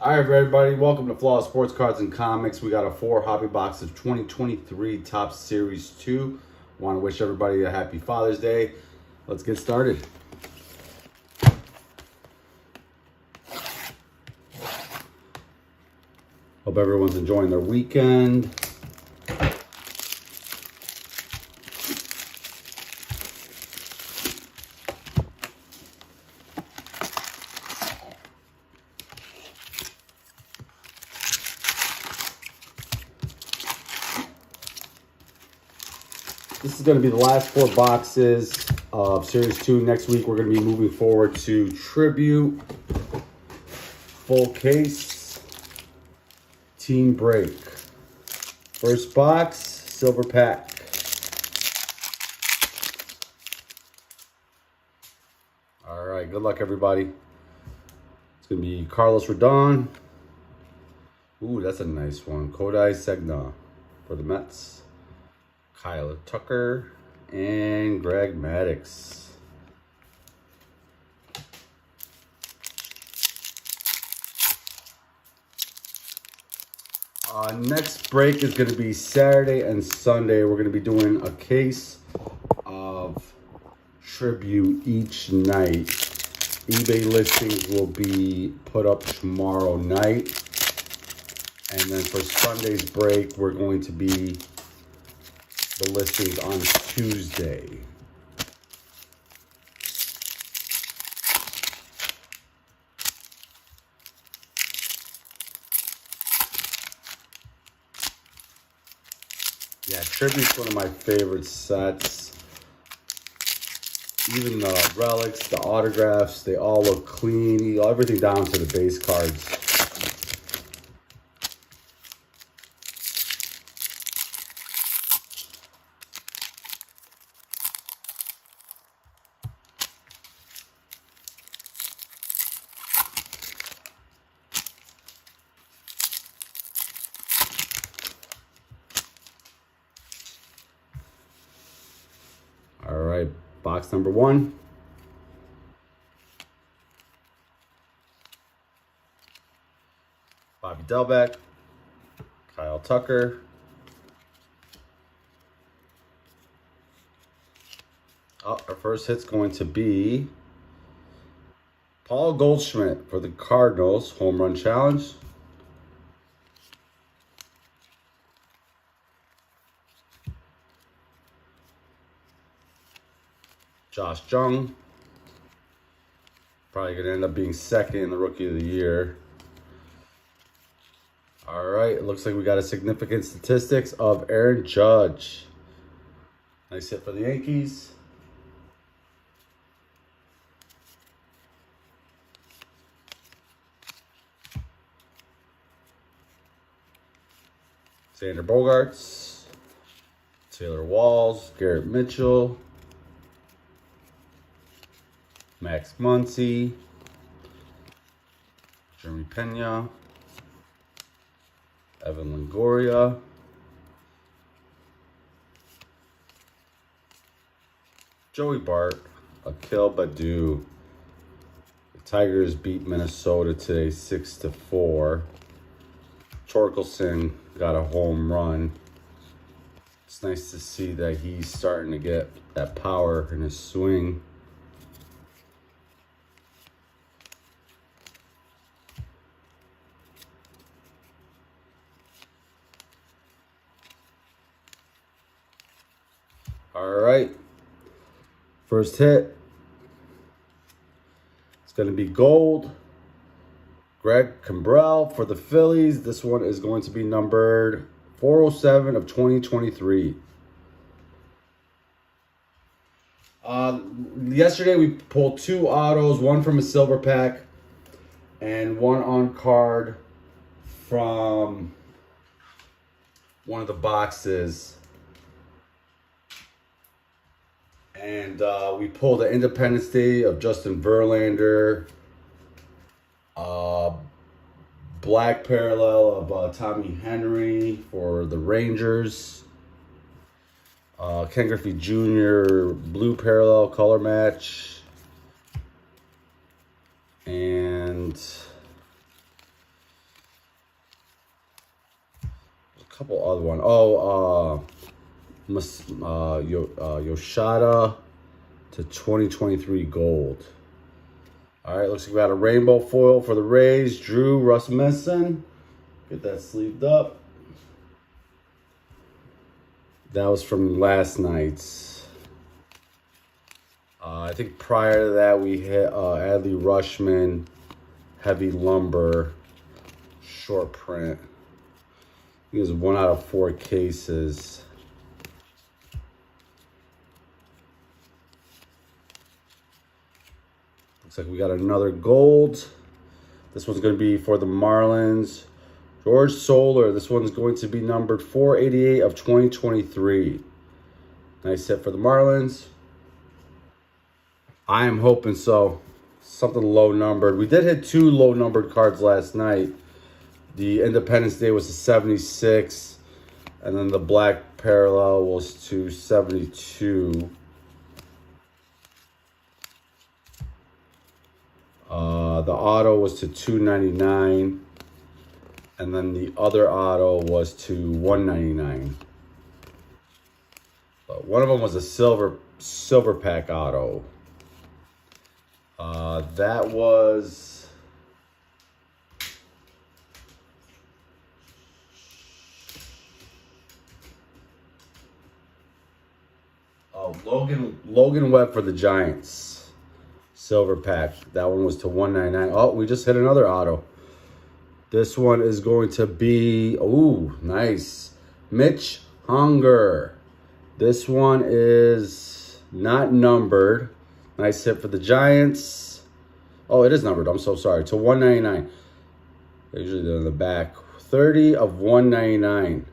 All right, everybody, welcome to Flawless Sports Cards and Comics. We got a 4 hobby box of 2023 Topps Series 2. Want to wish everybody a happy Father's Day. Let's get started. Hope everyone's enjoying their weekend. This is going to be the last 4 boxes of Series 2. Next week, we're going to be moving forward to Tribute, Full Case, Team Break. First box, Silver Pack. All right, good luck, everybody. It's going to be Carlos Rodon. Ooh, that's a nice one. Kodai Senga for the Mets. Kyle Tucker and Greg Maddux. Next break is going to be Saturday and Sunday. We're going to be doing a case of Tribute each night. eBay listings will be put up tomorrow night. And then for Sunday's break, we're going to be the listings on Tuesday. Yeah, Tribute's one of my favorite sets. Even the relics, the autographs, they all look clean. Everything down to the base cards. All right, box number 1. Bobby Delbeck, Kyle Tucker, our first hit's going to be Paul Goldschmidt for the Cardinals, Home Run Challenge. Josh Jung, probably going to end up being second in the Rookie of the Year. All right, it looks like we got a significant statistics of Aaron Judge. Nice hit for the Yankees. Xander Bogaerts, Taylor Walls, Garrett Mitchell, Max Muncy, Jeremy Pena, Evan Longoria, Joey Bart, Akil Baddoo. The Tigers beat Minnesota today 6-4. Torkelson got a home run. It's nice to see that he's starting to get that power in his swing. All right, first hit. It's going to be gold. Greg Kimbrell for the Phillies. This one is going to be numbered 407 of 2023. Yesterday we pulled 2 autos, one from a silver pack and one on card from one of the boxes. And we pulled the Independence Day of Justin Verlander, black parallel of Tommy Henry for the Rangers, Ken Griffey Jr. blue parallel color match, and couple other one. Oh, Yoshida to 2023 gold. All right, looks like we got a rainbow foil for the Rays. Drew Rasmussen. Get that sleeved up. That was from last night's. I think prior to that, we hit Adley Rutschman, heavy lumber, short print. I think it was 1 out of 4 cases. Looks like we got another gold. This one's going to be for the Marlins. George Soler. This one's going to be numbered 488 of 2023. Nice hit for the Marlins. I am hoping so. Something low numbered. We did hit 2 low numbered cards last night. The Independence Day was to 76. And then the black parallel was to 72. The auto was to 299, and then the other auto was to 199. But one of them was a silver pack auto. That was Logan Webb for the Giants. Silver pack. That one was to 199. Oh, we just hit another auto. This one is going to be, ooh, nice. Mitch Hunger. This one is not numbered. Nice hit for the Giants. Oh, it is numbered. I'm so sorry. To 199. Usually they're in the back. 30 of 199.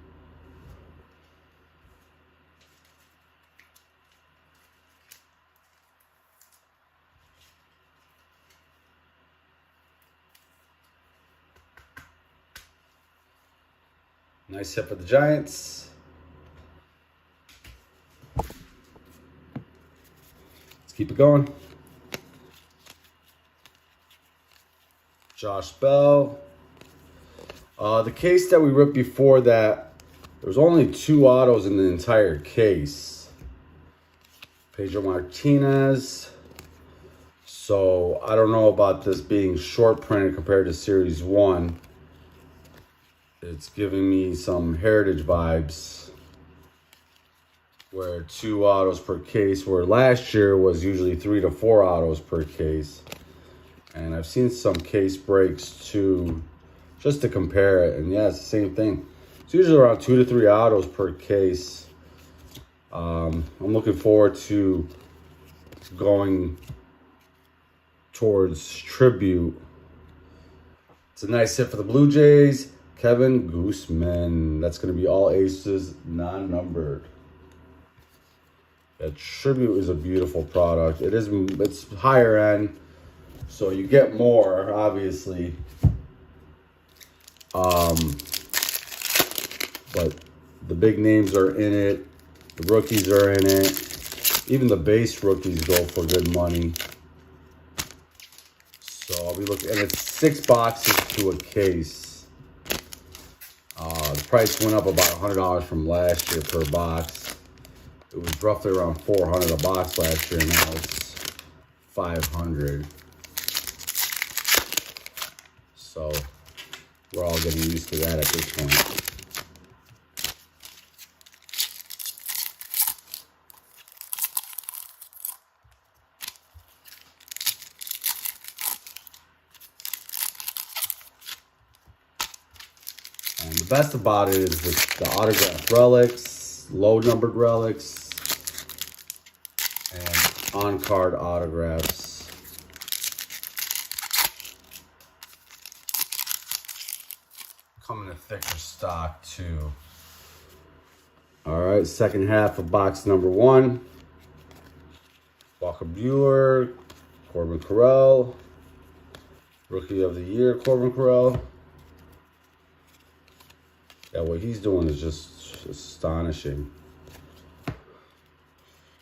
Nice hit for the Giants. Let's keep it going. Josh Bell. The case that we ripped before that, there was only 2 autos in the entire case. Pedro Martinez. So I don't know about this being short printed compared to Series 1. It's giving me some Heritage vibes, where 2 autos per case, where last year was usually 3 to 4 autos per case. And I've seen some case breaks too, just to compare it. And yeah, it's the same thing. It's usually around 2 to 3 autos per case. I'm looking forward to going towards Tribute. It's a nice hit for the Blue Jays. Kevin Gooseman. That's going to be all aces, non-numbered. Yeah, Tribute is a beautiful product. It's higher end, so you get more, obviously. But the big names are in it. The rookies are in it. Even the base rookies go for good money. So I'll be looking, and it's 6 boxes to a case. The price went up about $100 from last year per box. It was roughly around $400 a box last year, and now it's $500. So we're all getting used to that at this point. And the best about it is the autographed relics, low numbered relics, and on-card autographs. Come in a thicker stock too. All right, second half of box number 1. Walker Buehler, Corbin Carroll, Rookie of the Year, Corbin Carroll. Yeah, what he's doing is just astonishing.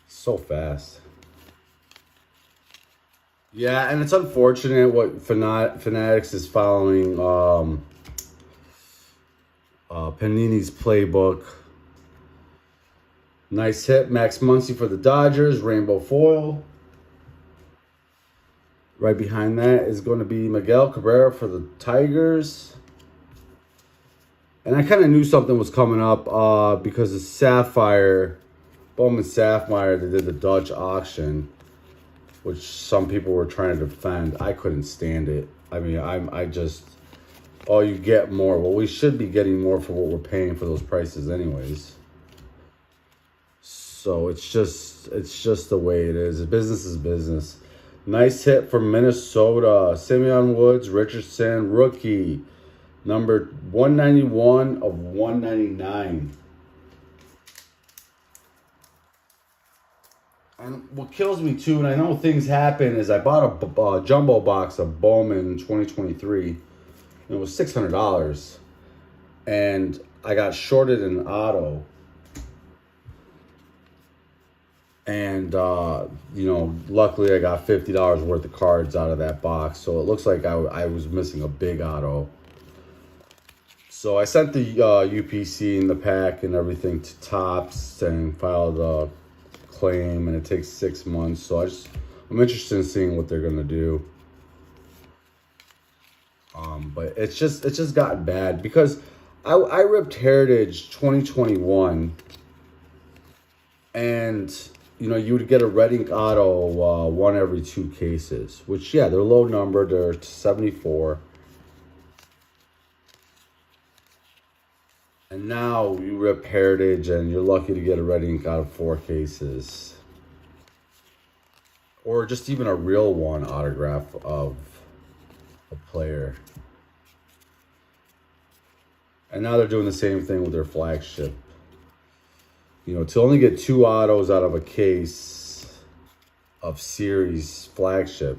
So fast. Yeah, and it's unfortunate what Fanatics is following Panini's Playbook. Nice hit. Max Muncy for the Dodgers. Rainbow foil. Right behind that is going to be Miguel Cabrera for the Tigers. And I kind of knew something was coming up because of Sapphire, Bowman Sapphire, they did the Dutch auction, which some people were trying to defend. I couldn't stand it. I mean, I just, oh, you get more. Well, we should be getting more for what we're paying for those prices anyways. So it's just the way it is. Business is business. Nice hit from Minnesota. Simeon Woods, Richardson, rookie. Number 191 of 199. And what kills me too, and I know things happen, is I bought a jumbo box of Bowman 2023. And it was $600. And I got shorted in auto. And, you know, luckily I got $50 worth of cards out of that box. So it looks like I was missing a big auto. So I sent the UPC and the pack and everything to Topps and filed a claim. And it takes 6 months. So I'm interested in seeing what they're going to do. But it's just gotten bad because I ripped Heritage 2021. And you know, you would get a red ink auto one every 2 cases, which, yeah, they're low numbered. They're 74. And now you rip Heritage and you're lucky to get a red ink out of 4 cases. Or just even a real one autograph of a player. And now they're doing the same thing with their flagship. You know, to only get 2 autos out of a case of series flagship,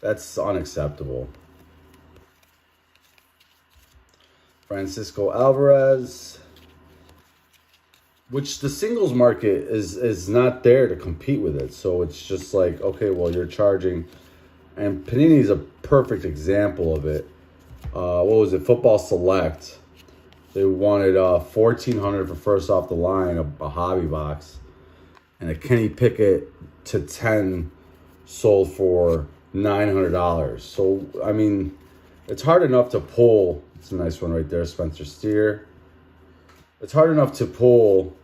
that's unacceptable. Francisco Alvarez, which the singles market is not there to compete with it. So it's just like, okay, well, you're charging. And Panini's a perfect example of it. What was it? Football Select. They wanted $1,400 for first off the line, a hobby box, and a Kenny Pickett to 10 sold for $900. So I mean, it's hard enough to pull. It's a nice one right there, Spencer Steer. It's hard enough to pull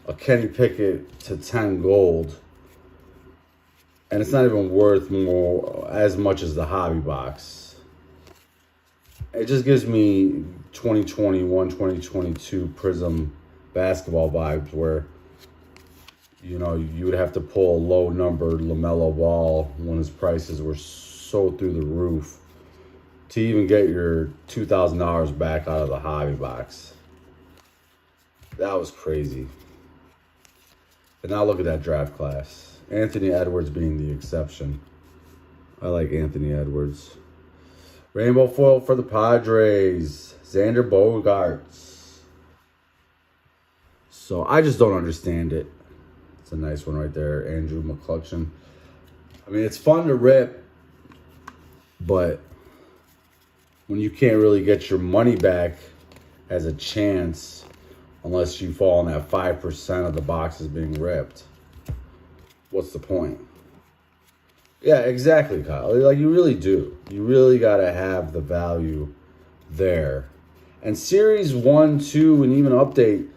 a Kenny Pickett to 10 gold, and it's not even worth as much as the hobby box. It just gives me 2021, 2022 Prism basketball vibes where, you know, you would have to pull a low-numbered LaMelo Ball when his prices were so through the roof to even get your $2,000 back out of the hobby box. That was crazy. And now look at that draft class. Anthony Edwards being the exception. I like Anthony Edwards. Rainbow foil for the Padres. Xander Bogaerts. So I just don't understand it. It's a nice one right there. Andrew McCutchen. I mean, it's fun to rip, but when you can't really get your money back as a chance unless you fall in that 5% of the boxes being ripped, what's the point? Yeah, exactly, Kyle. Like, you really do. You really got to have the value there. And Series 1, 2, and even Update,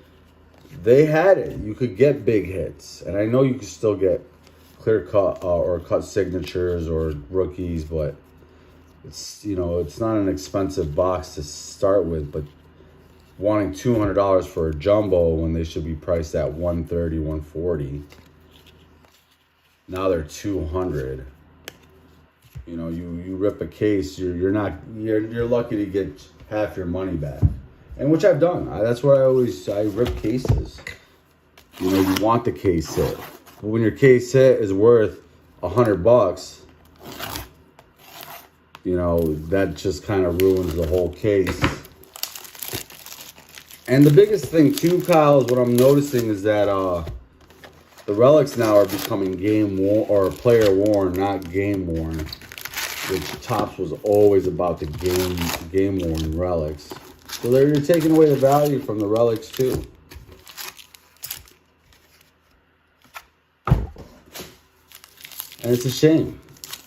they had it. You could get big hits. And I know you could still get clear cut or cut signatures or rookies, but it's, you know, it's not an expensive box to start with. But wanting $200 for a jumbo when they should be priced at $130, $140, now they're $200. You know, you rip a case, you're lucky to get half your money back, and which I've done. That's where I rip cases. You know, you want the case hit, but when your case hit is worth $100, you know, that just kind of ruins the whole case. And the biggest thing too, Kyle, is what I'm noticing is that the relics now are becoming game worn or player worn, not game worn. Which Topps was always about the game worn relics. So they're taking away the value from the relics too. And it's a shame.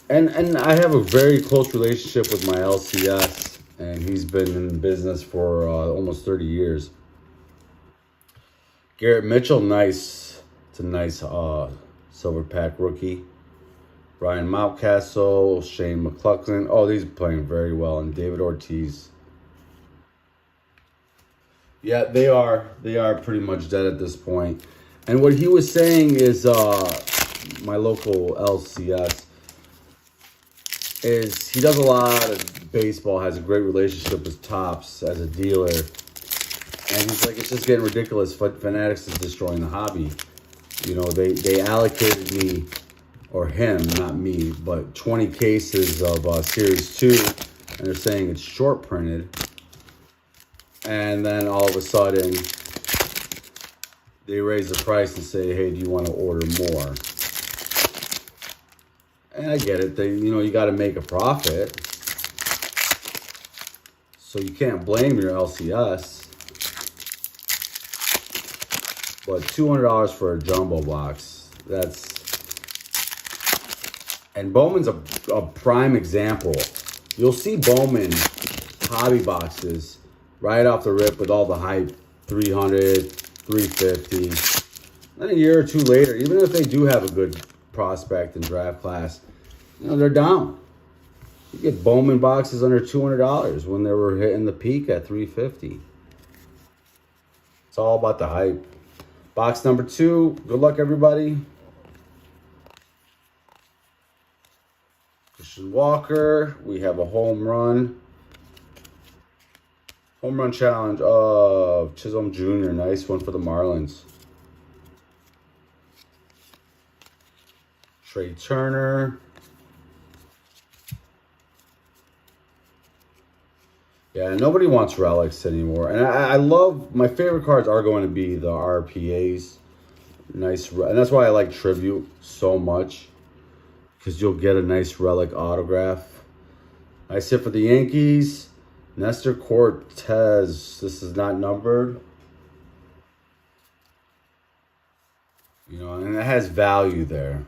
And I have a very close relationship with my LCS, and he's been in business for almost 30 years. Garrett Mitchell, nice. It's a nice silver pack rookie. Ryan Mountcastle, Shane McClellan. Oh, these are playing very well. And David Ortiz. Yeah, they are pretty much dead at this point. And what he was saying is, my local LCS, is he does a lot of baseball, has a great relationship with Topps as a dealer. And he's like, it's just getting ridiculous. Fanatics is destroying the hobby. You know, they allocated me, or him, not me, but 20 cases of Series 2, and they're saying it's short printed. And then all of a sudden, they raise the price and say, hey, do you want to order more? And I get it. You got to make a profit. So you can't blame your LCS. But $200 for a jumbo box, and Bowman's a prime example. You'll see Bowman hobby boxes right off the rip with all the hype, 300, 350. Then a year or two later, even if they do have a good prospect and draft class, they're down. You get Bowman boxes under $200 when they were hitting the peak at 350. It's all about the hype. Box number 2. Good luck, everybody. Christian Walker. We have a home run. Home run challenge of Chisholm Jr. Nice one for the Marlins. Trey Turner. Yeah, nobody wants relics anymore. And I love, my favorite cards are going to be the RPAs. Nice, and that's why I like Tribute so much. Because you'll get a nice relic autograph. Nice hit for the Yankees. Nestor Cortez. This is not numbered. And it has value there.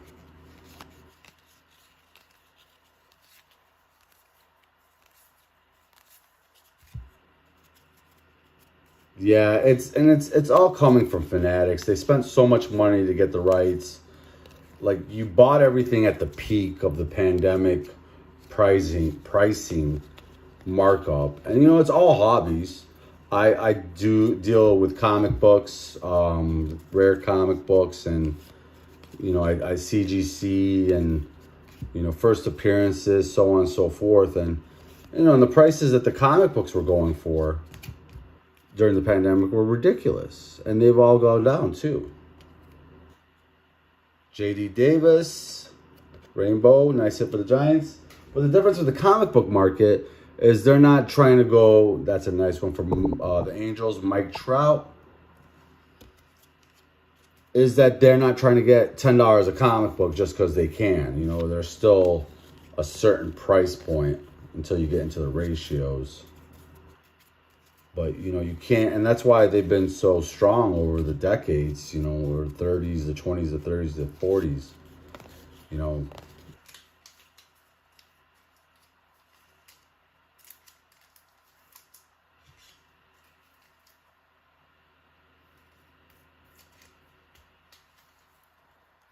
Yeah, it's all coming from Fanatics. They spent so much money to get the rights. Like, you bought everything at the peak of the pandemic pricing markup. And it's all hobbies. I do deal with comic books, rare comic books, and I CGC and first appearances, so on and so forth. And and the prices that the comic books were going for during the pandemic were ridiculous, and they've all gone down too. JD Davis, Rainbow, nice hit for the Giants. But the difference with the comic book market is they're not trying to go, that's a nice one from the Angels, Mike Trout, is that they're not trying to get $10 a comic book just because they can. There's still a certain price point until you get into the ratios. But, you can't, and that's why they've been so strong over the decades, or 30s, the 20s, the 30s, the 40s,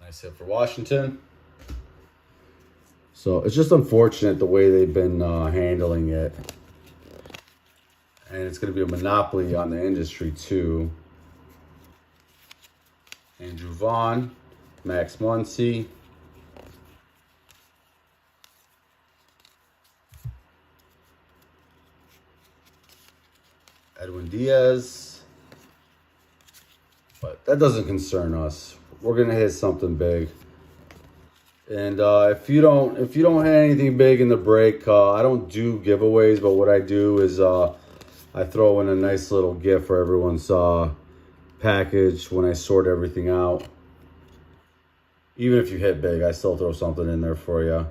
Nice hit for Washington. So it's just unfortunate the way they've been handling it. And it's going to be a monopoly on the industry, too. Andrew Vaughn, Max Muncy. Edwin Diaz. But that doesn't concern us. We're going to hit something big. And if you don't hit anything big in the break, I don't do giveaways, but what I do is I throw in a nice little gift for everyone's package when I sort everything out. Even if you hit big, I still throw something in there for you.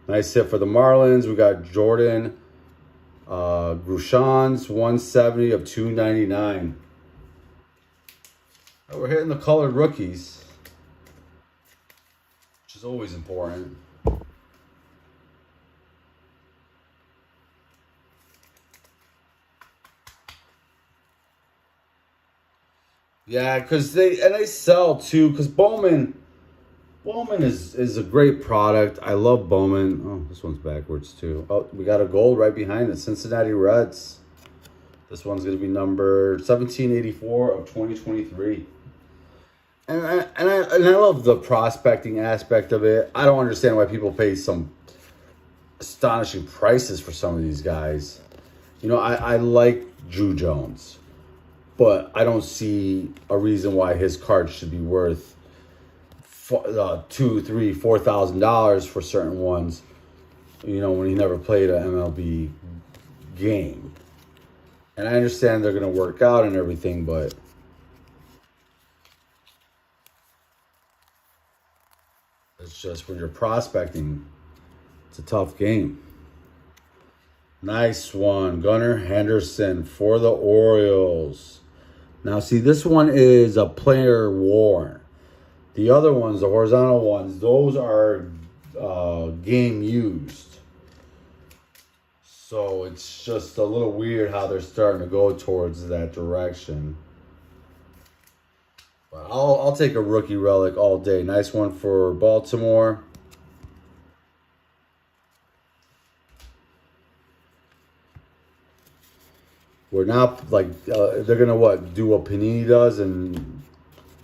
Nice hit for the Marlins. We got Jordan Grushan's 170 of 299. Oh, we're hitting the colored rookies, which is always important. Yeah, because they sell too. Because Bowman is a great product. I love Bowman. Oh, this one's backwards too. Oh, we got a gold right behind it. Cincinnati Reds. This one's gonna be number 1784 of 2023. And I love the prospecting aspect of it. I don't understand why people pay some astonishing prices for some of these guys. You know, I like Drew Jones, but I don't see a reason why his card should be worth $2,000, $3,000, $4,000 for certain ones. You know, when he never played an MLB game. And I understand they're gonna work out and everything, but it's just when you're prospecting, it's a tough game. Nice one, Gunnar Henderson for the Orioles. Now, see, this one is a player worn. The other ones, the horizontal ones, those are game used. So it's just a little weird how they're starting to go towards that direction. But I'll take a rookie relic all day. Nice one for Baltimore. We're not like they're gonna do what Panini does and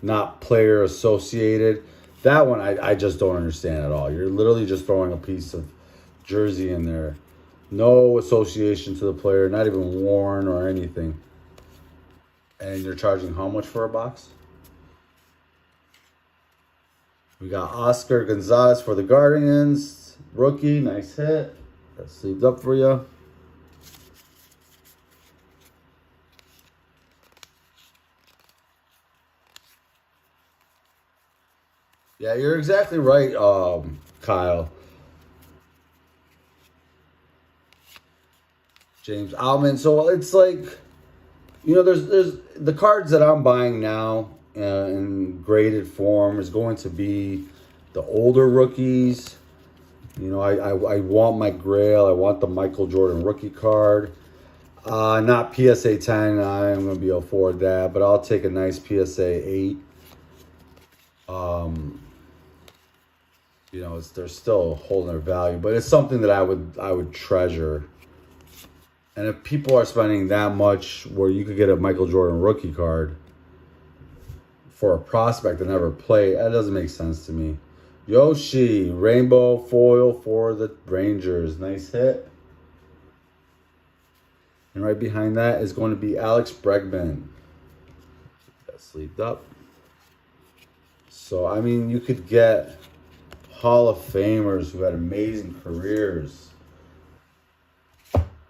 not player associated. That one I just don't understand at all. You're literally just throwing a piece of jersey in there. No association to the player, not even worn or anything. And you're charging how much for a box? We got Oscar Gonzalez for the Guardians. Rookie, nice hit. That's sleeved up for you. Yeah, you're exactly right, Kyle. James Alman. So it's like, you know, there's the cards that I'm buying now in graded form is going to be the older rookies. You know, I want my Grail. I want the Michael Jordan rookie card. Not PSA 10. I'm going to be able to afford that, but I'll take a nice PSA 8. You know, they're still holding their value, but it's something that I would treasure. And if people are spending that much where you could get a Michael Jordan rookie card for a prospect that never played, that doesn't make sense to me. Yoshi, rainbow foil for the Rangers. Nice hit. And right behind that is going to be Alex Bregman. That's sleeved up. So, I mean, you could get Hall of Famers who had amazing careers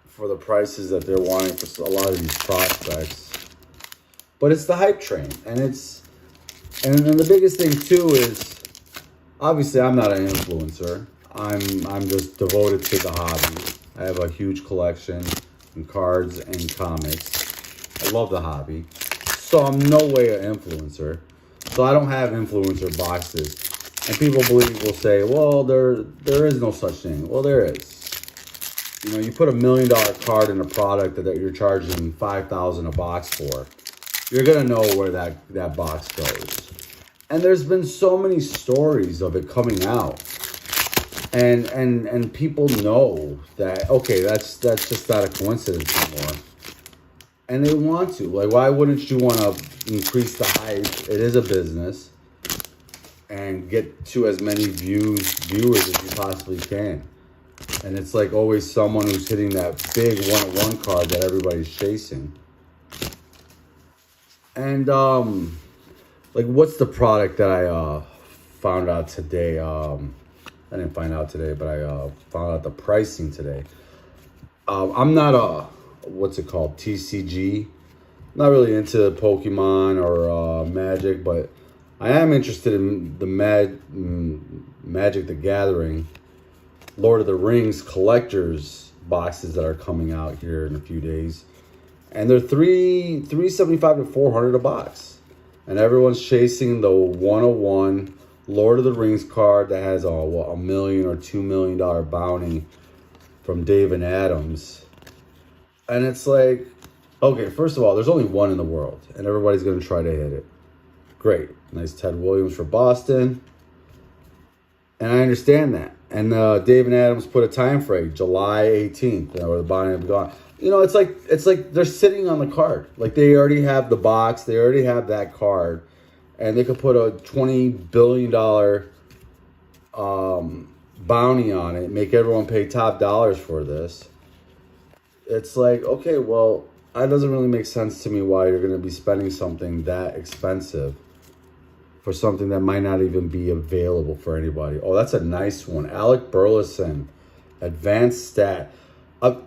for the prices that they're wanting for a lot of these prospects. But it's the hype train. And the biggest thing too is, obviously I'm not an influencer. I'm just devoted to the hobby. I have a huge collection in cards and comics. I love the hobby. So I'm no way an influencer. So I don't have influencer boxes. And people will say, well, there is no such thing. Well, there is. You know, you put $1 million card in a product that you're charging $5,000 a box for. You're gonna know where that box goes. And there's been so many stories of it coming out, and people know that, okay, that's just not a coincidence anymore. And they want to. Like, why wouldn't you want to increase the hype? It is a business, and get to as many viewers as you possibly can. And it's like always someone who's hitting that big one-on-one card that everybody's chasing. And like, what's the product that I found out today? I didn't find out today, but I found out the pricing today. I'm not a, what's it called, TCG. Not really into Pokemon or Magic, but I am interested in the Magic the Gathering, Lord of the Rings collector's boxes that are coming out here in a few days. And they're $375 to $400 a box. And everyone's chasing the 101 Lord of the Rings card that has a million or $2 million bounty from David Adams. And it's like, okay, first of all, there's only one in the world, and everybody's going to try to hit it. Great. Nice Ted Williams for Boston. And I understand that. And David Adams put a time frame, July 18th, or the bounty will be gone. You know, it's like they're sitting on the card. Like, they already have the box. They already have that card. And they could put a $20 billion bounty on it, make everyone pay top dollars for this. It's like, okay, well, that doesn't really make sense to me why you're going to be spending something that expensive for something that might not even be available for anybody. Oh, that's a nice one. Alec Burleson, advanced stat.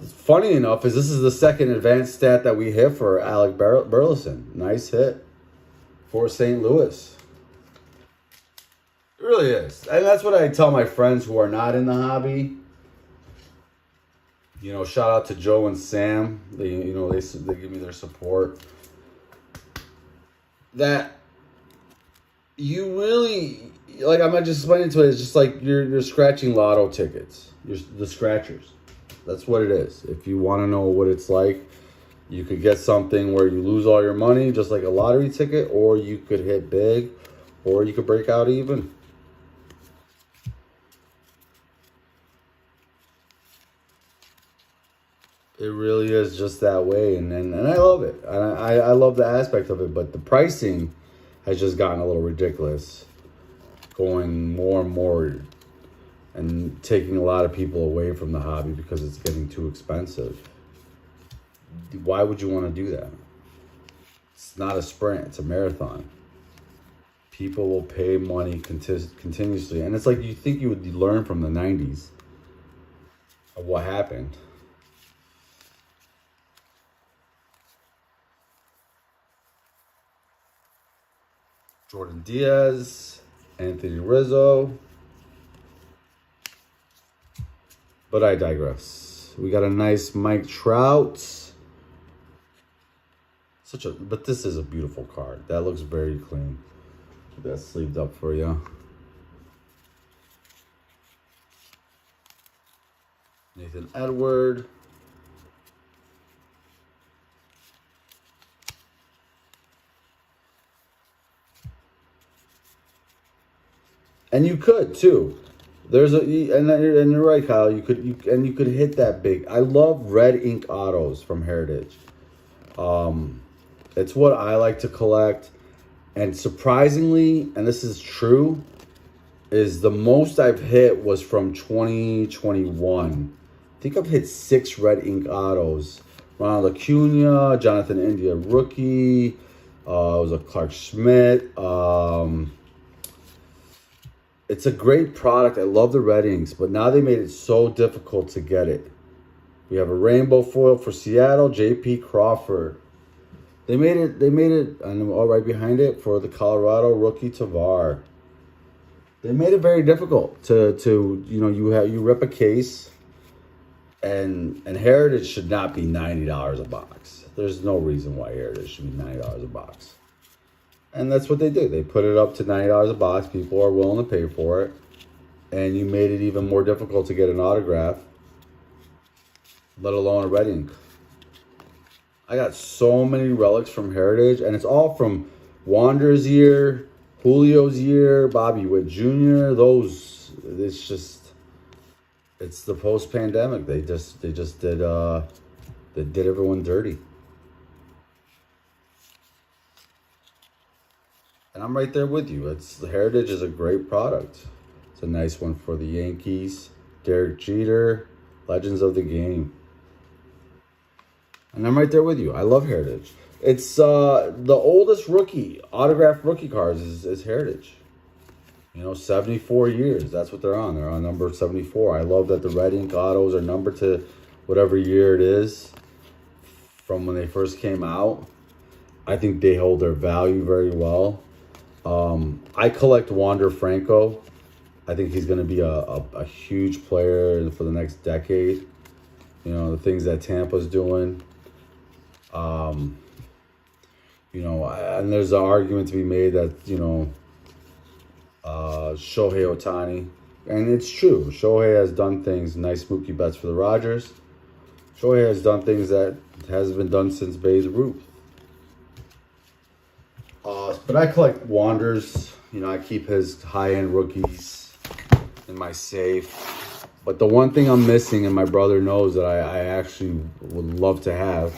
Funny enough, this is the second advanced stat that we hit for Alec Burleson. Nice hit for St. Louis. It really is. And that's what I tell my friends who are not in the hobby. You know, shout out to Joe and Sam. They give me their support. That you really, like, I'm not just explaining to it. It's just like you're scratching lotto tickets. You're the scratchers. That's what it is. If you want to know what it's like, you could get something where you lose all your money, just like a lottery ticket, or you could hit big, or you could break out even. It really is just that way, and I love it. And I love the aspect of it, but the pricing has just gotten a little ridiculous, going more and more and taking a lot of people away from the hobby because it's getting too expensive. Why would you want to do that? It's not a sprint, it's a marathon. People will pay money continuously. And it's like, you think you would learn from the 90s of what happened. Jordan Diaz, Anthony Rizzo. But I digress. We got a nice Mike Trout. But this is a beautiful card. That looks very clean. That's sleeved up for you. Nathan Edward. And you could too. And you're right, Kyle. You could hit that big. I love red ink autos from Heritage. It's what I like to collect. And surprisingly, and this is true, is the most I've hit was from 2021. I think I've hit 6 red ink autos. Ronald Acuna, Jonathan India rookie. It was a Clark Schmidt. It's a great product. I love the red inks, but now they made it so difficult to get it. We have a rainbow foil for Seattle, J.P. Crawford. They made it, and all right behind it for the Colorado rookie Tavar. They made it very difficult to you rip a case, and Heritage should not be $90 a box. There's no reason why Heritage should be $90 a box. And that's what they do. They put it up to $90 a box. People are willing to pay for it. And you made it even more difficult to get an autograph, let alone a red ink. I got so many relics from Heritage, and it's all from Wander's year, Julio's year, Bobby Witt Jr. It's the post-pandemic. They did everyone dirty. And I'm right there with you. The Heritage is a great product. It's a nice one for the Yankees. Derek Jeter, Legends of the Game. And I'm right there with you. I love Heritage. It's the oldest autographed rookie cards is Heritage. 74 years. That's what they're on. They're on number 74. I love that the red ink autos are numbered to whatever year it is from when they first came out. I think they hold their value very well. I collect Wander Franco. I think he's going to be a huge player for the next decade. You know, the things that Tampa's doing. Um, you know, and there's an argument to be made that, you know, Shohei Ohtani, and it's true. Shohei has done things, nice spooky bets for the Rogers. Shohei has done things that hasn't been done since Babe Ruth. But I collect Wanderers. You know, I keep his high-end rookies in my safe. But the one thing I'm missing, and my brother knows that I actually would love to have,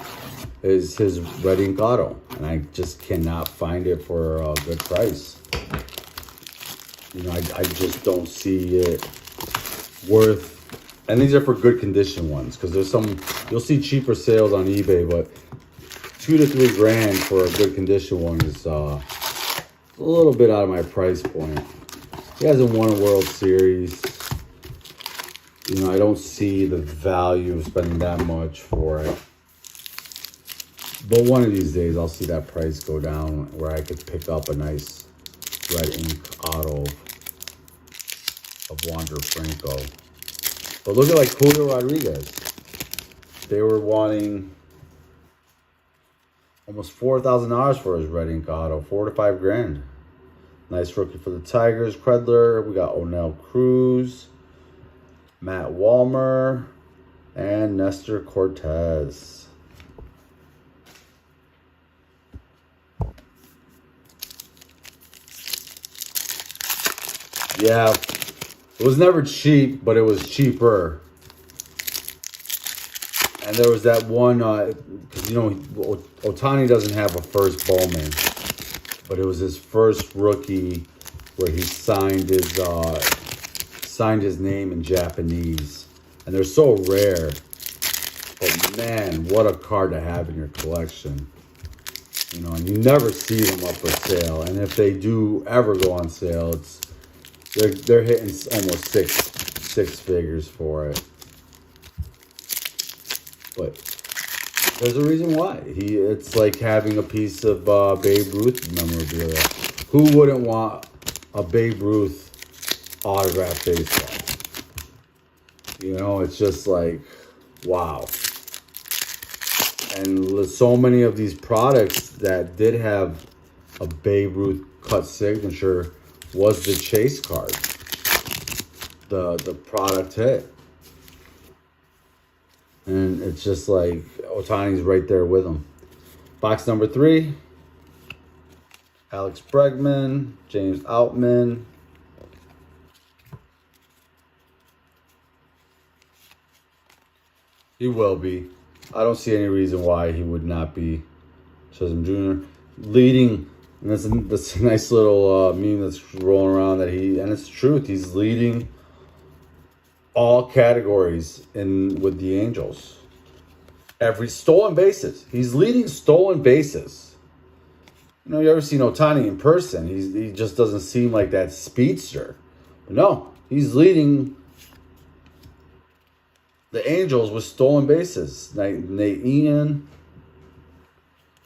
is his red ink auto. And I just cannot find it for a good price. You know, I just don't see it worth. And these are for good condition ones, because there's some, you'll see cheaper sales on eBay, but $2 to $3 grand for a good condition one is a little bit out of my price point. He hasn't won a World Series. You know, I don't see the value of spending that much for it. But one of these days, I'll see that price go down where I could pick up a nice red ink auto of Wander Franco. But look at like Julio Rodriguez. They were wanting almost $4,000 for his red ink auto, $4 to $5 grand. Nice rookie for the Tigers, Credler. We got O'Neill Cruz, Matt Walmer, and Nestor Cortez. Yeah, it was never cheap, but it was cheaper. And there was that one, because, you know, Ohtani doesn't have a first Bowman, but it was his first rookie where he signed his name in Japanese. And they're so rare. But man, what a card to have in your collection. You know, and you never see them up for sale. And if they do ever go on sale, they're hitting almost six figures for it. But there's a reason why. It's like having a piece of Babe Ruth memorabilia. Who wouldn't want a Babe Ruth autographed baseball? You know, it's just like, wow. And so many of these products that did have a Babe Ruth cut signature was the chase card. The product hit. And it's just like Ohtani's right there with him. Box number 3. Alex Bregman, James Outman. He will be. I don't see any reason why he would not be. Chisholm Jr. leading. And that's a nice little meme that's rolling around and it's the truth. He's leading all categories with the Angels. Every stolen bases. He's leading stolen bases. You know, you ever seen Ohtani in person? He just doesn't seem like that speedster. But no, he's leading the Angels with stolen bases. Nate Ian.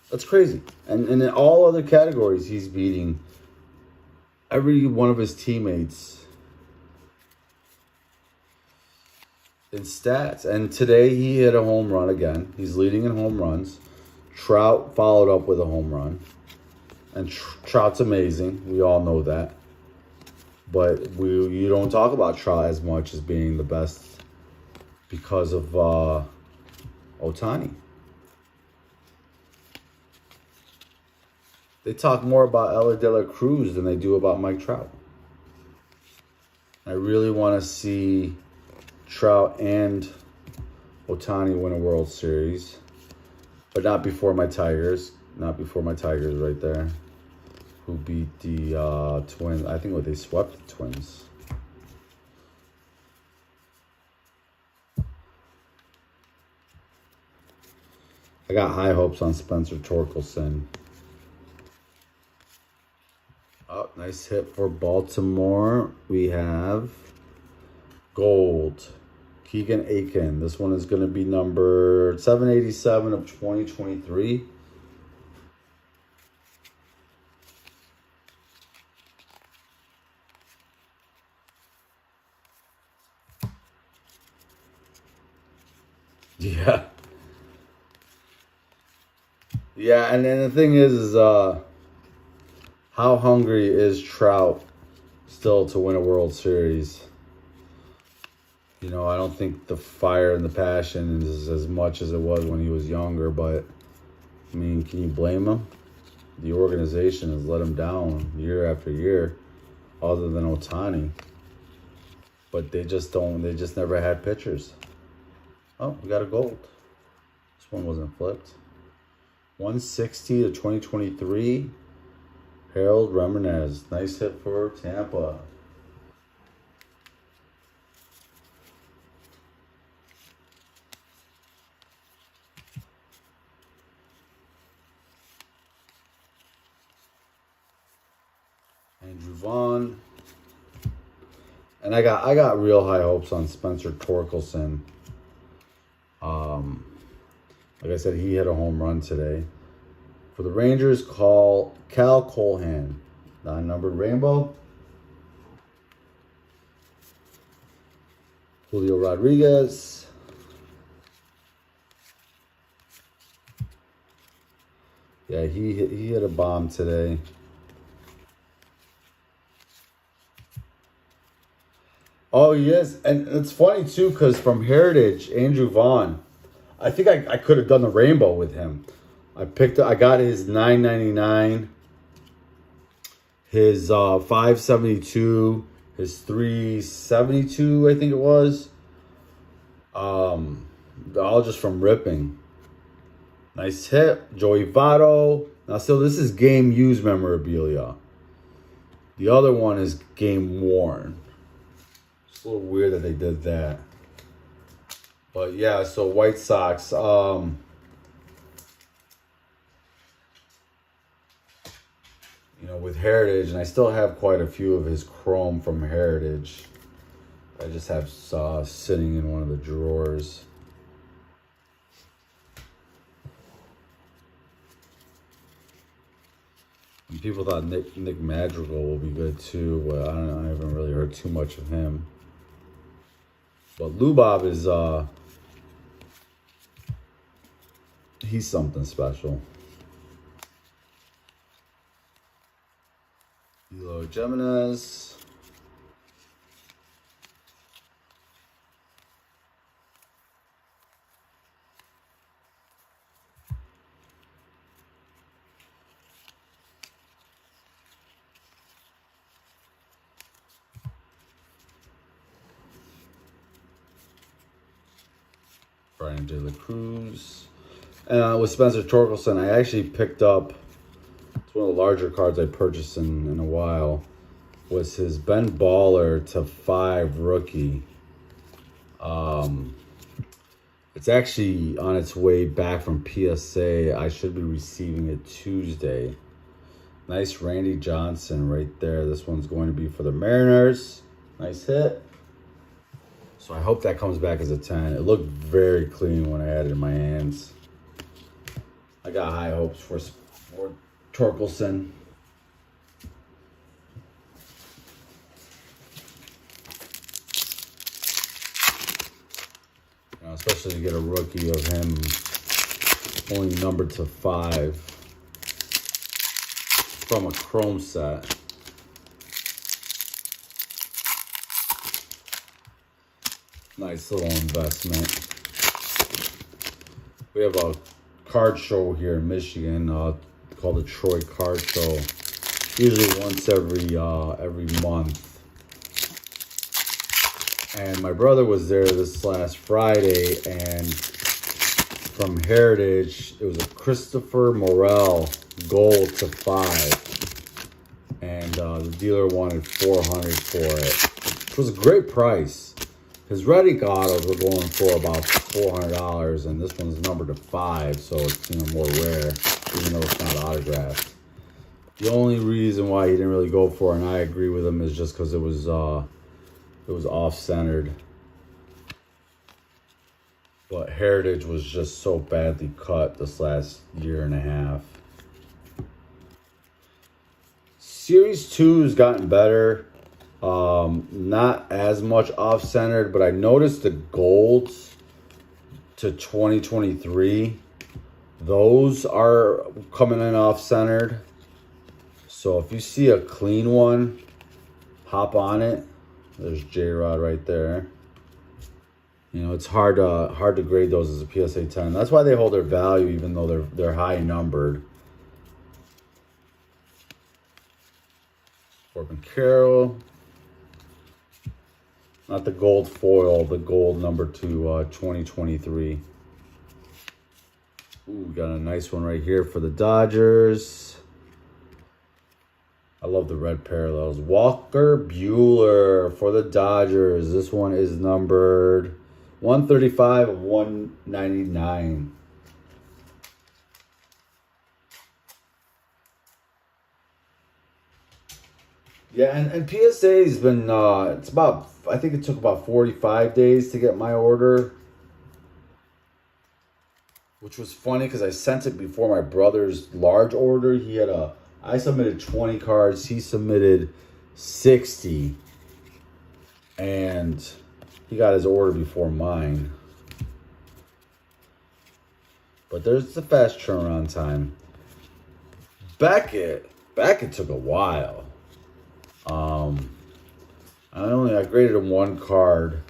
That's crazy. And in all other categories, he's beating every one of his teammates in stats. And today he hit a home run again. He's leading in home runs. Trout followed up with a home run. And Trout's amazing. We all know that. But you don't talk about Trout as much as being the best because of Ohtani. They talk more about Elly De La Cruz than they do about Mike Trout. I really want to see Trout and Ohtani win a World Series. But not before my Tigers. Not before my Tigers right there. Who beat the Twins. I think they swept the Twins. I got high hopes on Spencer Torkelson. Oh, nice hit for Baltimore. We have gold. Keegan Aiken. This one is going to be number 787 of 2023. Yeah. Yeah, and then the thing is how hungry is Trout still to win a World Series? You know, I don't think the fire and the passion is as much as it was when he was younger, but I mean, can you blame him? The organization has let him down year after year, other than Ohtani. But they just never had pitchers. Oh, we got a gold. This one wasn't flipped. 160 to 2023. Harold Ramirez. Nice hit for Tampa. Andrew Vaughn. And I got real high hopes on Spencer Torkelson. Like I said, he hit a home run today. For the Rangers, Cal Colhan. 9-numbered rainbow. Julio Rodriguez. Yeah, he hit a bomb today. Oh, yes. And it's funny, too, because from Heritage, Andrew Vaughn, I think I could have done the rainbow with him. I got his $9.99, his $5.72, his $3.72, I think it was. All just from ripping. Nice hit. Joey Votto. Now, so this is game used memorabilia. The other one is game worn. It's a little weird that they did that. But yeah, so White Sox. You know, with Heritage, and I still have quite a few of his chrome from Heritage. I just have sitting in one of the drawers. And people thought Nick Madrigal will be good too, but I don't know. I haven't really heard too much of him. But Lubov is he's something special. Eloy Jimenez. Brian De La Cruz. And with Spencer Torkelson, I actually picked up, it's one of the larger cards I purchased in a while, was his Ben Baller /5 rookie. It's actually on its way back from PSA. I should be receiving it Tuesday. Nice Randy Johnson right there. This one's going to be for the Mariners. Nice hit. So I hope that comes back as a 10. It looked very clean when I had it in my hands. I got high hopes for Torkelson. Especially to get a rookie of him only numbered to 5 from a chrome set. Nice little investment. We have a card show here in Michigan called the Troy Card Show. Usually once every month. And my brother was there this last Friday, and from Heritage, it was a Christopher Morel gold /5. And the dealer wanted $400 for it. It was a great price. His Reddick autos were going for about $400, and this one's numbered to 5, so it's more rare, even though it's not autographed. The only reason why he didn't really go for it, and I agree with him, is just because it was off-centered. But Heritage was just so badly cut this last year and a half. Series 2 has gotten better. Not as much off-centered, but I noticed the golds to 2023, those are coming in off-centered. So if you see a clean one, hop on it. There's J-Rod right there. You know, it's hard to grade those as a PSA 10. That's why they hold their value, even though they're high numbered. Corbin Carroll. Not the gold foil, the gold number 2, 2023. Ooh, we got a nice one right here for the Dodgers. I love the red parallels. Walker Buehler for the Dodgers. This one is numbered 135 of 199. Yeah, and PSA has been, it's about, I think it took about 45 days to get my order. Which was funny because I sent it before my brother's large order. I submitted 20 cards. He submitted 60. And he got his order before mine. But there's the fast turnaround time. Beckett took a while. I graded him one card.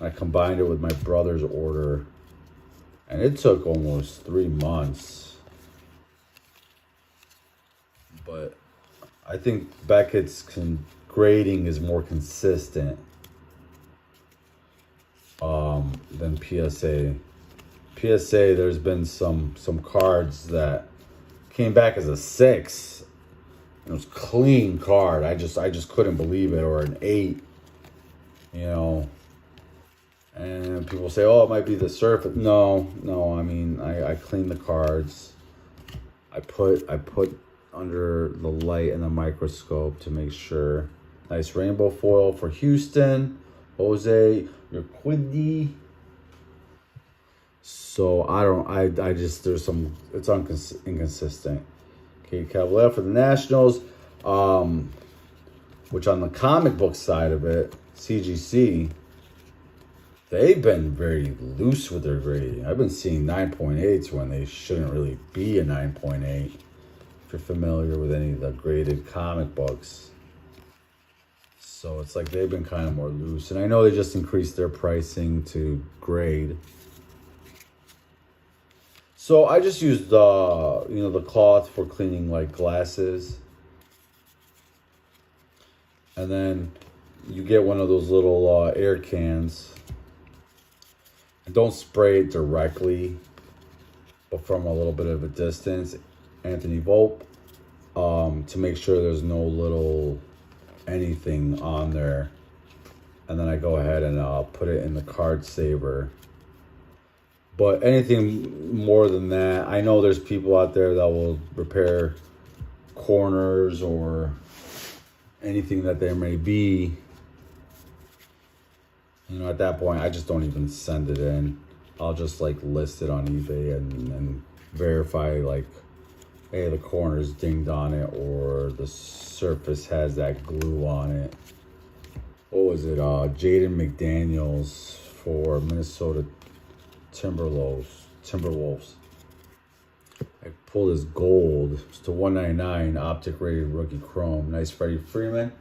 I combined it with my brother's order. And it took almost 3 months. But I think Beckett's grading is more consistent than PSA. PSA, there's been some cards that came back as a 6. It was clean card. I just couldn't believe it. Or an 8, you know. And people say, oh, it might be the surface. No. I mean, I cleaned the cards. I put under the light and the microscope to make sure. Nice rainbow foil for Houston. Jose Urquidy. So it's inconsistent. Okay, Cavalier for the Nationals. Which on the comic book side of it, CGC, they've been very loose with their grading. I've been seeing 9.8s when they shouldn't really be a 9.8. If you're familiar with any of the graded comic books. So it's like they've been kind of more loose. And I know they just increased their pricing to grade. So I just used the cloth for cleaning like glasses. And then you get one of those little air cans. And don't spray it directly, but from a little bit of a distance. Anthony Volpe, to make sure there's no little anything on there. And then I go ahead and put it in the card saver. But anything more than that, I know there's people out there that will repair corners or anything that there may be. You know, at that point, I just don't even send it in. I'll just like list it on eBay and verify like, hey, the corner's dinged on it or the surface has that glue on it. What was it? Jaden McDaniels for Minnesota Timberwolves. I pulled his gold. It's to 199 optic rated rookie chrome. Nice Freddie Freeman.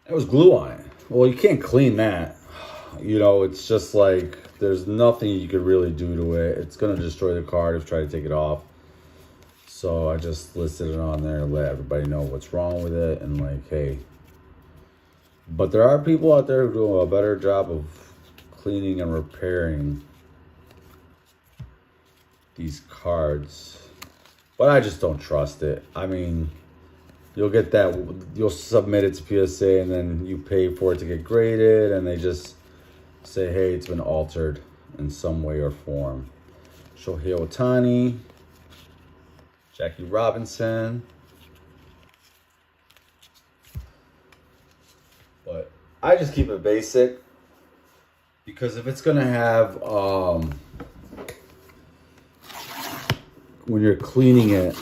There was glue on it. Well, you can't clean that. You know, it's just like there's nothing you could really do to it. It's gonna destroy the card if you try to take it off. So I just listed it on there and let everybody know what's wrong with it and like, hey. But there are people out there who do a better job of cleaning and repairing these cards, but I just don't trust it. I mean, you'll get that, you'll submit it to PSA and then you pay for it to get graded and they just say, hey, it's been altered in some way or form. Shohei Ohtani, Jackie Robinson. But I just keep it basic. Because if it's gonna have, when you're cleaning it,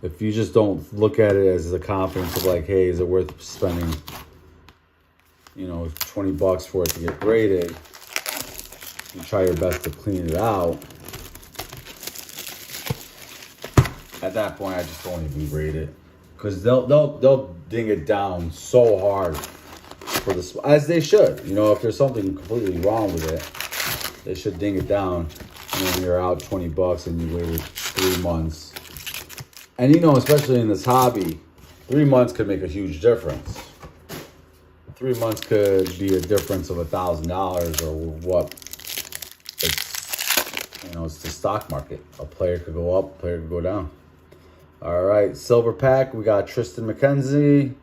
if you just don't look at it as the confidence of like, hey, is it worth spending, you know, $20 for it to get graded? You try your best to clean it out. At that point, I just don't even rate it, because they'll ding it down so hard for this, as they should. You know, if there's something completely wrong with it, they should ding it down. And then you're out $20 and you waited 3 months. And you know, especially in this hobby, 3 months could make a huge difference. 3 months could be a difference of $1,000 or what. It's, you know, it's the stock market. A player could go up, a player could go down. All right, silver pack. We got Tristan McKenzie,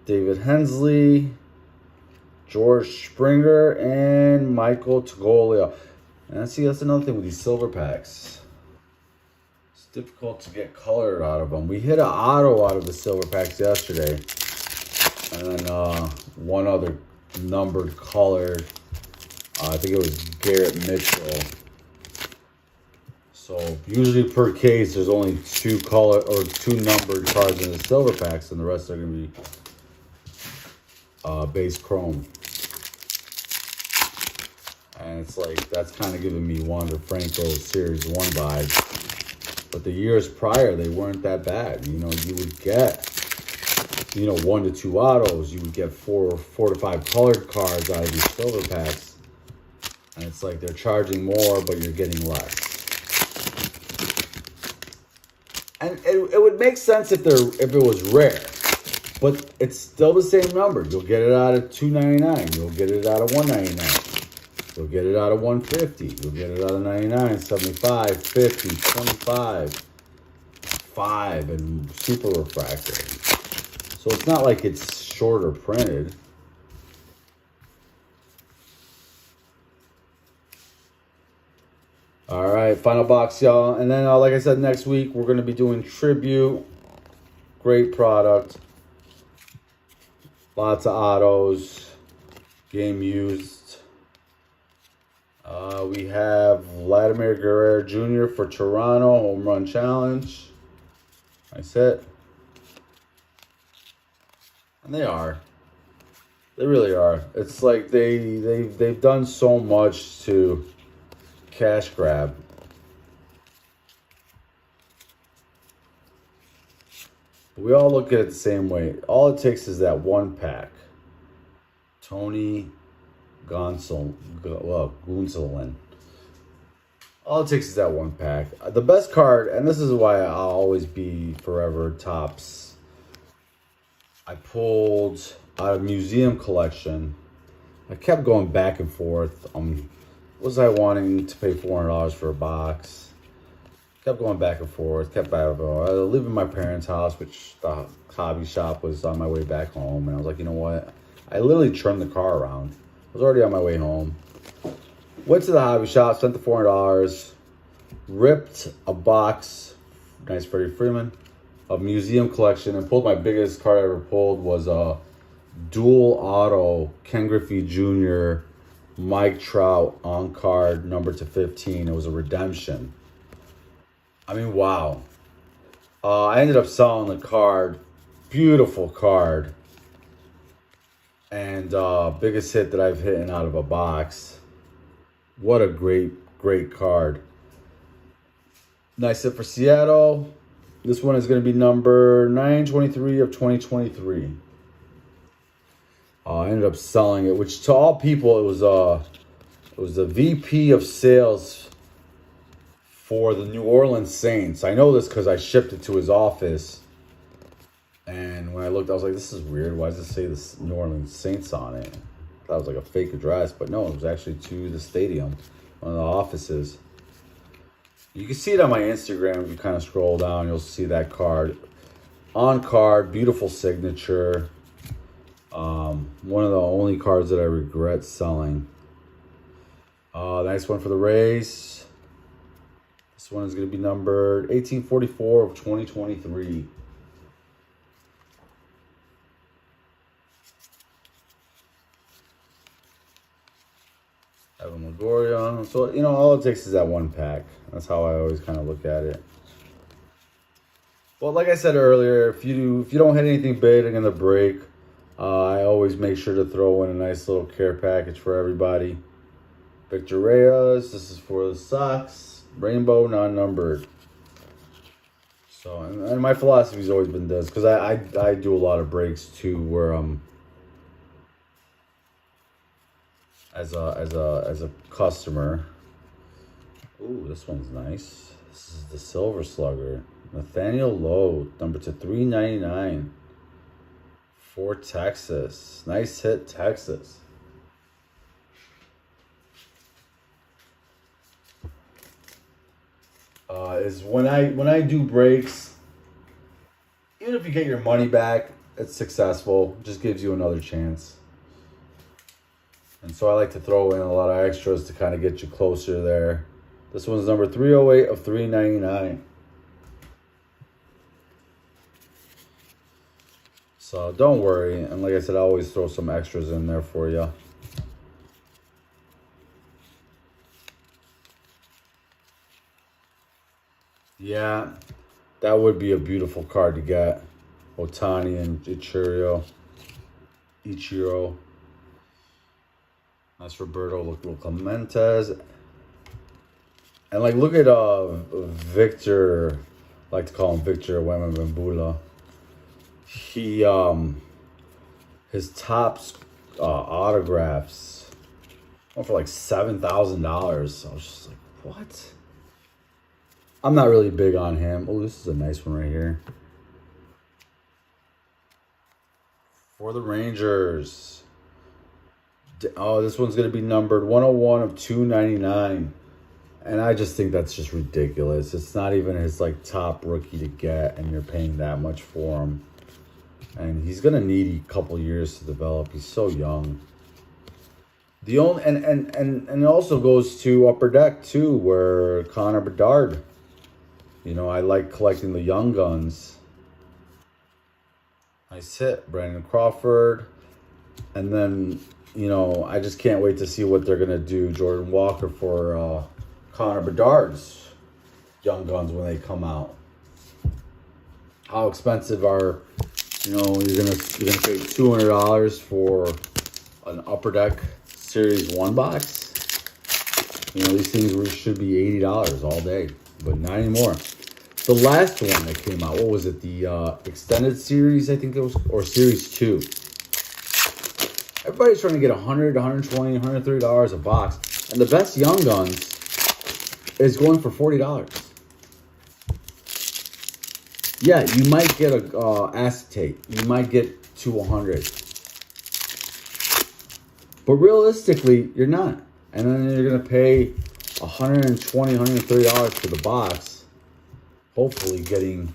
David Hensley, George Springer, and Michael Toglia. And see, that's another thing with these silver packs. It's difficult to get colored out of them. We hit an auto out of the silver packs yesterday. And then one other numbered colored. I think it was Garrett Mitchell. So usually per case, there's only 2 numbered cards in the silver packs, and the rest are going to be base chrome. And it's like, that's kind of giving me Wander Franco Series 1 vibes. But the years prior, they weren't that bad. You know, you would get, 1 to 2 autos. You would get 4 to 5 colored cards out of these silver packs. And it's like they're charging more, but you're getting less. And it would make sense if it was rare. But it's still the same number. You'll get it out of $2.99. You'll get it out of $1.99. You'll get it out of $1.50. You'll get it out of $99, $75, $50, $25, $5, and super refractory. So it's not like it's shorter printed. All right, final box, y'all. And then, like I said, next week we're going to be doing Tribute. Great product. Lots of autos. Game used. We have Vladimir Guerrero Jr. for Toronto, Home Run Challenge. Nice hit. And they are. They really are. It's like they've done so much to cash grab. We all look at it the same way. All it takes is that 1 pack. Tony Gonsolin. All it takes is that 1 pack. The best card, and this is why I'll always be forever Topps. I pulled out of museum collection. I kept going back and forth. Was I wanting to pay $400 for a box? Kept going back and forth. Kept leaving my parents' house, which the hobby shop was on my way back home. And I was like, you know what? I literally turned the car around. I was already on my way home. Went to the hobby shop, spent the $400, ripped a box, nice Freddie Freeman, of museum collection, and pulled my biggest card I ever pulled was a dual auto Ken Griffey Jr. Mike Trout on card, number /15. It was a redemption. I mean, wow. I ended up selling the card. Beautiful card. And biggest hit that I've hit out of a box. What a great card. Nice hit for Seattle. This one is going to be number 923 of 2023. I ended up selling it, which to all people, it was the VP of sales for the New Orleans Saints. I know this because I shipped it to his office. And when I looked, I was like, this is weird. Why does it say the New Orleans Saints on it? That was like a fake address, but no, it was actually to the stadium, one of the offices. You can see it on my Instagram. If you kind of scroll down, you'll see that card. On card, beautiful signature. One of the only cards that I regret selling. Nice one for the Rays. This one is going to be numbered 1844 of 2023. Evan Longoria. So, all it takes is that 1 pack. That's how I always kind of look at it. Well, like I said earlier, if you don't hit anything big in the break, I always make sure to throw in a nice little care package for everybody. Victor Reyes. This is for the Sox. Rainbow, non-numbered. So, and my philosophy's always been this, because I do a lot of breaks too, where as a customer. Ooh, this one's nice. This is the Silver Slugger, Nathaniel Lowe, number to 399 for Texas. Nice hit, Texas. Is when I do breaks, even if you get your money back, it's successful. Just gives you another chance. And so I like to throw in a lot of extras to kind of get you closer there. This one's number 308 of 399. So don't worry. And like I said, I always throw some extras in there for you. Yeah, that would be a beautiful card to get. Ohtani and Ichiro. That's Roberto Clemente. And like, look at Victor. I like to call him Victor Wembanyama. He his top autographs went for like $7,000. So I was just like, what? I'm not really big on him. Oh, this is a nice one right here. For the Rangers. Oh, this one's going to be numbered 101 of 299. And I just think that's just ridiculous. It's not even his like top rookie to get, and you're paying that much for him. And he's going to need a couple years to develop. He's so young. The only and it also goes to Upper Deck too, where Connor Bedard. You know, I like collecting the young guns. Nice hit, Brandon Crawford. And then, you know, I just can't wait to see what they're going to do. Jordan Walker for Connor Bedard's young guns when they come out. How expensive are, you know, you're gonna pay $200 for an Upper Deck Series 1 box? You know, these things should be $80 all day, but not anymore. The last one that came out, what was it? The Extended Series, I think it was, or Series 2. Everybody's trying to get $100, $120, $130 a box. And the best Young Guns is going for $40. Yeah, you might get a acetate. You might get to 100. But realistically, you're not. And then you're going to pay $120, $130 for the box. Hopefully getting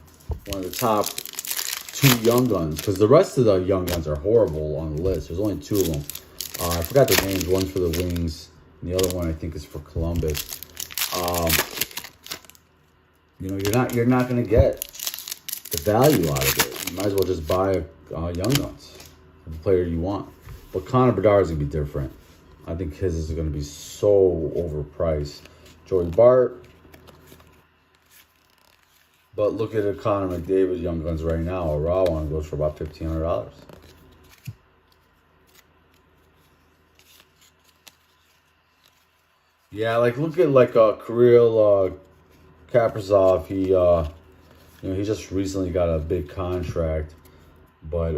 one of the top 2 Young Guns. Because the rest of the Young Guns are horrible on the list. There's only 2 of them. I forgot their names. One's for the Wings. And the other one I think is for Columbus. You know, you're not going to get the value out of it. You might as well just buy Young Guns for the player you want. But Connor Bedard is going to be different. I think his is going to be so overpriced. Joey Bart. But look at a Connor McDavid Young Guns right now. A raw one goes for about $1,500. Yeah, like look at like Kirill Kaprizov. He you know, he just recently got a big contract, but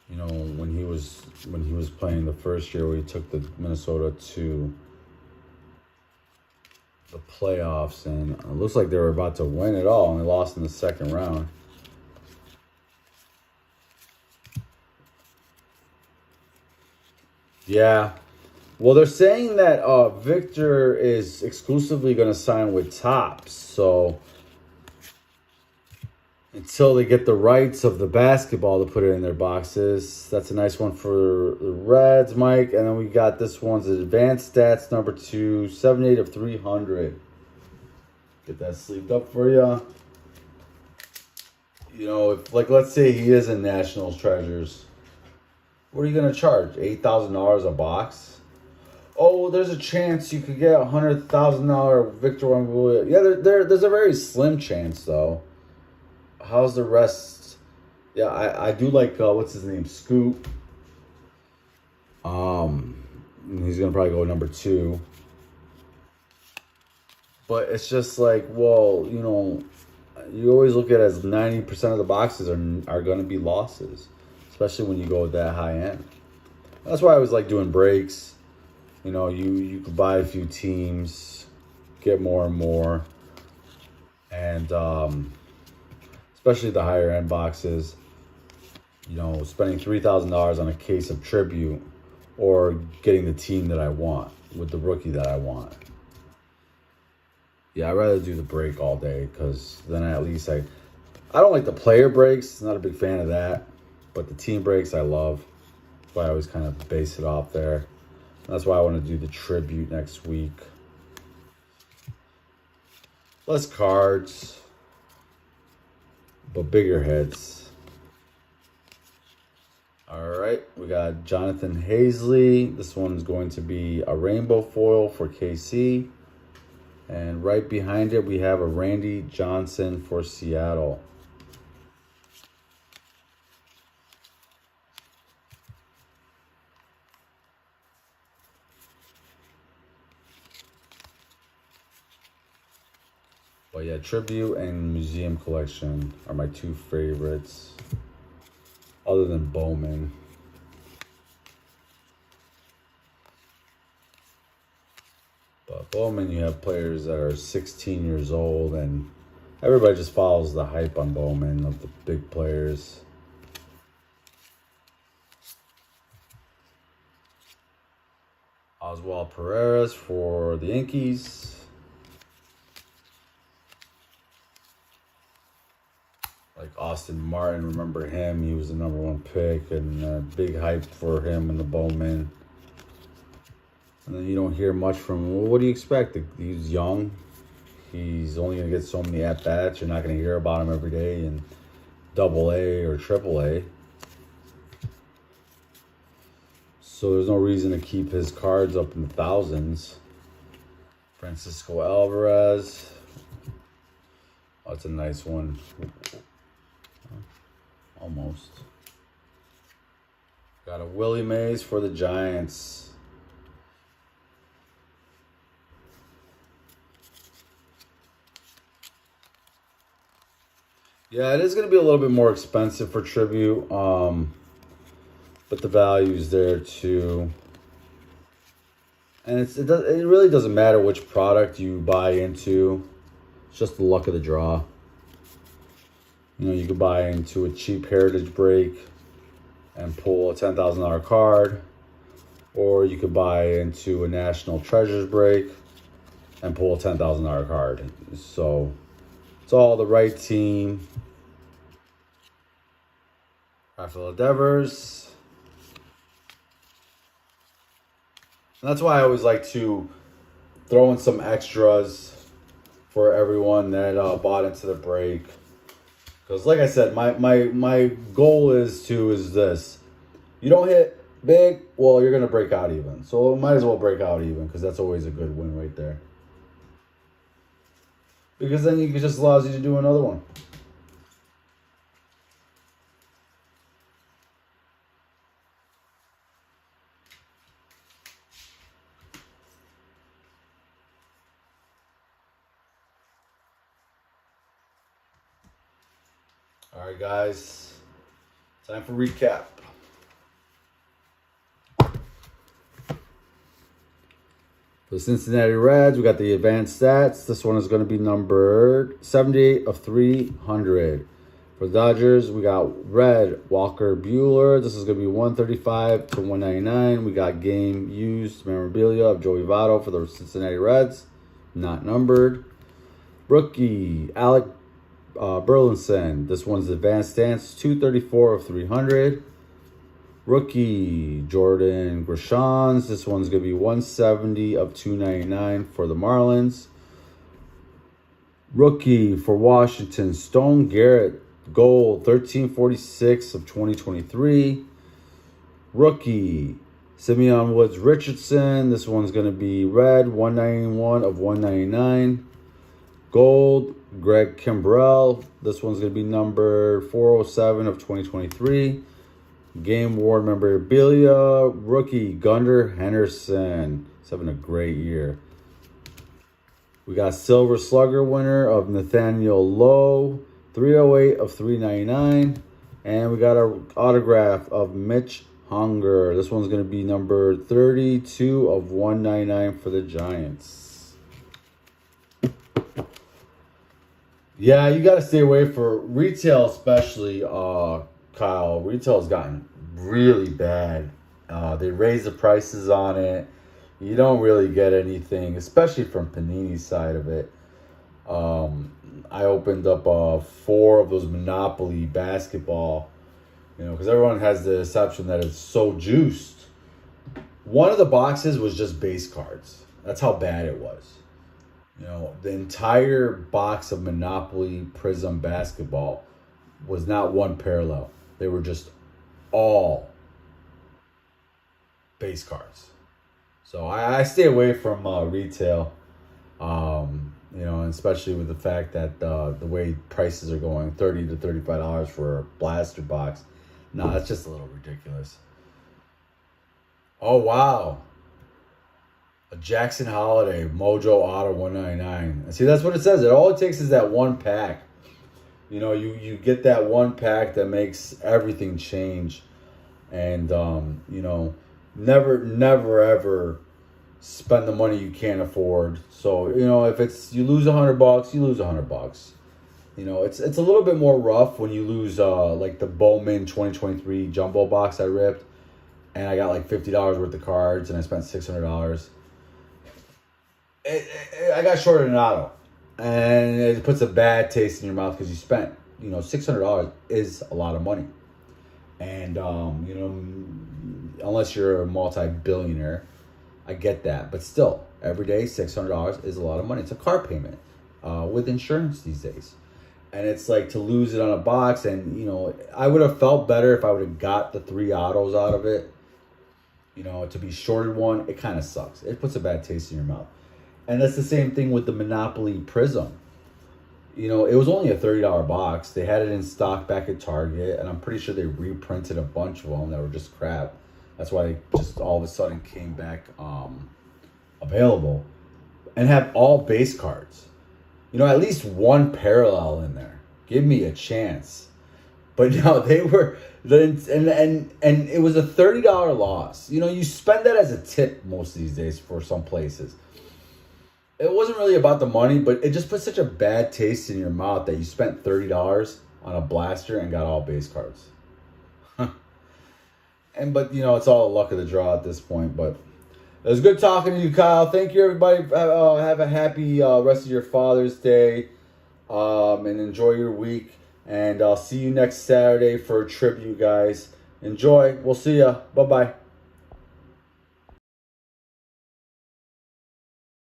you know, when he was playing the first year where he took the Minnesota to the playoffs, and it looks like they were about to win it all, and they lost in the second round. Yeah. Well, they're saying that Victor is exclusively going to sign with Topps, so until they get the rights of the basketball to put it in their boxes. That's a nice one for the Reds, Mike. And then we got this one's Advanced Stats number 2, 78 of 300. Get that sleeved up for you. You know, if, like, let's say he is in National Treasures. What are you going to charge? $8,000 a box? Oh, there's a chance you could get a $100,000 Victor Wembanyama. Yeah, there's a very slim chance, though. How's the rest? Yeah, I do like, what's his name? Scoop. He's going to probably go number 2. But it's just like, well, you know, you always look at it as 90% of the boxes are going to be losses, especially when you go that high end. That's why I always like doing breaks. You know, you could buy a few teams, get more and more. And especially the higher end boxes, you know, spending $3,000 on a case of Tribute or getting the team that I want with the rookie that I want. Yeah, I'd rather do the break all day because then at least I don't like the player breaks. Not a big fan of that. But the team breaks I love. That's why I always kind of base it off there. That's why I want to do the Tribute next week. Less cards, but bigger hits. All right, we got Jonathan Hazley. This one is going to be a rainbow foil for KC. And right behind it, we have a Randy Johnson for Seattle. But yeah, Tribute and Museum Collection are my 2 favorites, other than Bowman. But Bowman, you have players that are 16 years old, and everybody just follows the hype on Bowman of the big players. Oswald Perez for the Yankees. Like Austin Martin, remember him? He was the #1 pick, and big hype for him in the Bowman. And then you don't hear much from him. Well, what do you expect? He's young. He's only going to get so many at-bats. You're not going to hear about him every day in AA or AAA. So there's no reason to keep his cards up in the thousands. Francisco Alvarez. Oh, that's a nice one. Almost. Got a Willie Mays for the Giants. Yeah, it is going to be a little bit more expensive for Tribute, but the value's there too. And it really doesn't matter which product you buy into. It's just the luck of the draw. You know, you could buy into a cheap Heritage break and pull a $10,000 card, or you could buy into a National Treasures break and pull a $10,000 card. So it's all the right team. Rafael Devers. And that's why I always like to throw in some extras for everyone that bought into the break. Because like I said, my goal is this. You don't hit big, well, you're going to break out even. So might as well break out even, because that's always a good win right there. Because then it just allows you to do another one. All right, guys. Time for recap. For the Cincinnati Reds, we got the advanced stats. This one is going to be numbered 78 of 300. For the Dodgers, we got red Walker Buehler. This is going to be 135 to 199. We got game used memorabilia of Joey Votto for the Cincinnati Reds, not numbered. Rookie Alec Burleson. This one's advanced stance, 234 of 300. Rookie Jordan Grishans. This one's going to be 170 of 299 for the Marlins. Rookie for Washington, Stone Garrett Gold, 1346 of 2023. Rookie Simeon Woods Richardson. This one's going to be red, 191 of 199. Gold, Greg Kimbrell. This one's going to be number 407 of 2023. Game Ward memorabilia. Rookie Gunnar Henderson. He's having a great year. We got Silver Slugger winner of Nathaniel Lowe. 308 of 399. And we got our autograph of Mitch Hunger. This one's going to be number 32 of 199 for the Giants. Yeah, you got to stay away for retail, especially, Kyle. Retail's gotten really bad. They raise the prices on it. You don't really get anything, especially from Panini's side of it. I opened up 4 of those Monopoly basketball, because everyone has the assumption that it's so juiced. One of the boxes was just base cards. That's how bad it was. The entire box of Monopoly Prism basketball was not one parallel. They were just all base cards. So I stay away from retail, and especially with the fact that the way prices are going, $30 to $35 for a blaster box. No, that's just a little ridiculous. Oh, wow. A Jackson Holiday Mojo Auto 199. See, that's what it says. All it takes is that one pack. You get that one pack that makes everything change. And, never, ever spend the money you can't afford. So, if you lose $100, you lose $100. It's a little bit more rough when you lose, like the Bowman 2023 jumbo box I ripped. And I got like $50 worth of cards and I spent $600. I got shorted an auto, and it puts a bad taste in your mouth because you spent, $600 is a lot of money, and unless you're a multi-billionaire, I get that, but still, every day $600 is a lot of money. It's a car payment with insurance these days, and it's like to lose it on a box, and I would have felt better if I would have got the 3 autos out of it. To be shorted one, it kind of sucks. It puts a bad taste in your mouth. And that's the same thing with the Monopoly Prism. It was only a $30 box. They had it in stock back at Target, and I'm pretty sure they reprinted a bunch of them that were just crap. That's why they just all of a sudden came back available, and have all base cards. At least one parallel in there. Give me a chance. But no, they were, and it was a $30 loss. You spend that as a tip most of these days for some places. It wasn't really about the money, but it just put such a bad taste in your mouth that you spent $30 on a blaster and got all base cards. But it's all luck of the draw at this point. But it was good talking to you, Kyle. Thank you, everybody. Have a happy rest of your Father's Day, and enjoy your week. And I'll see you next Saturday for a tribute, guys. Enjoy. We'll see ya. Bye-bye.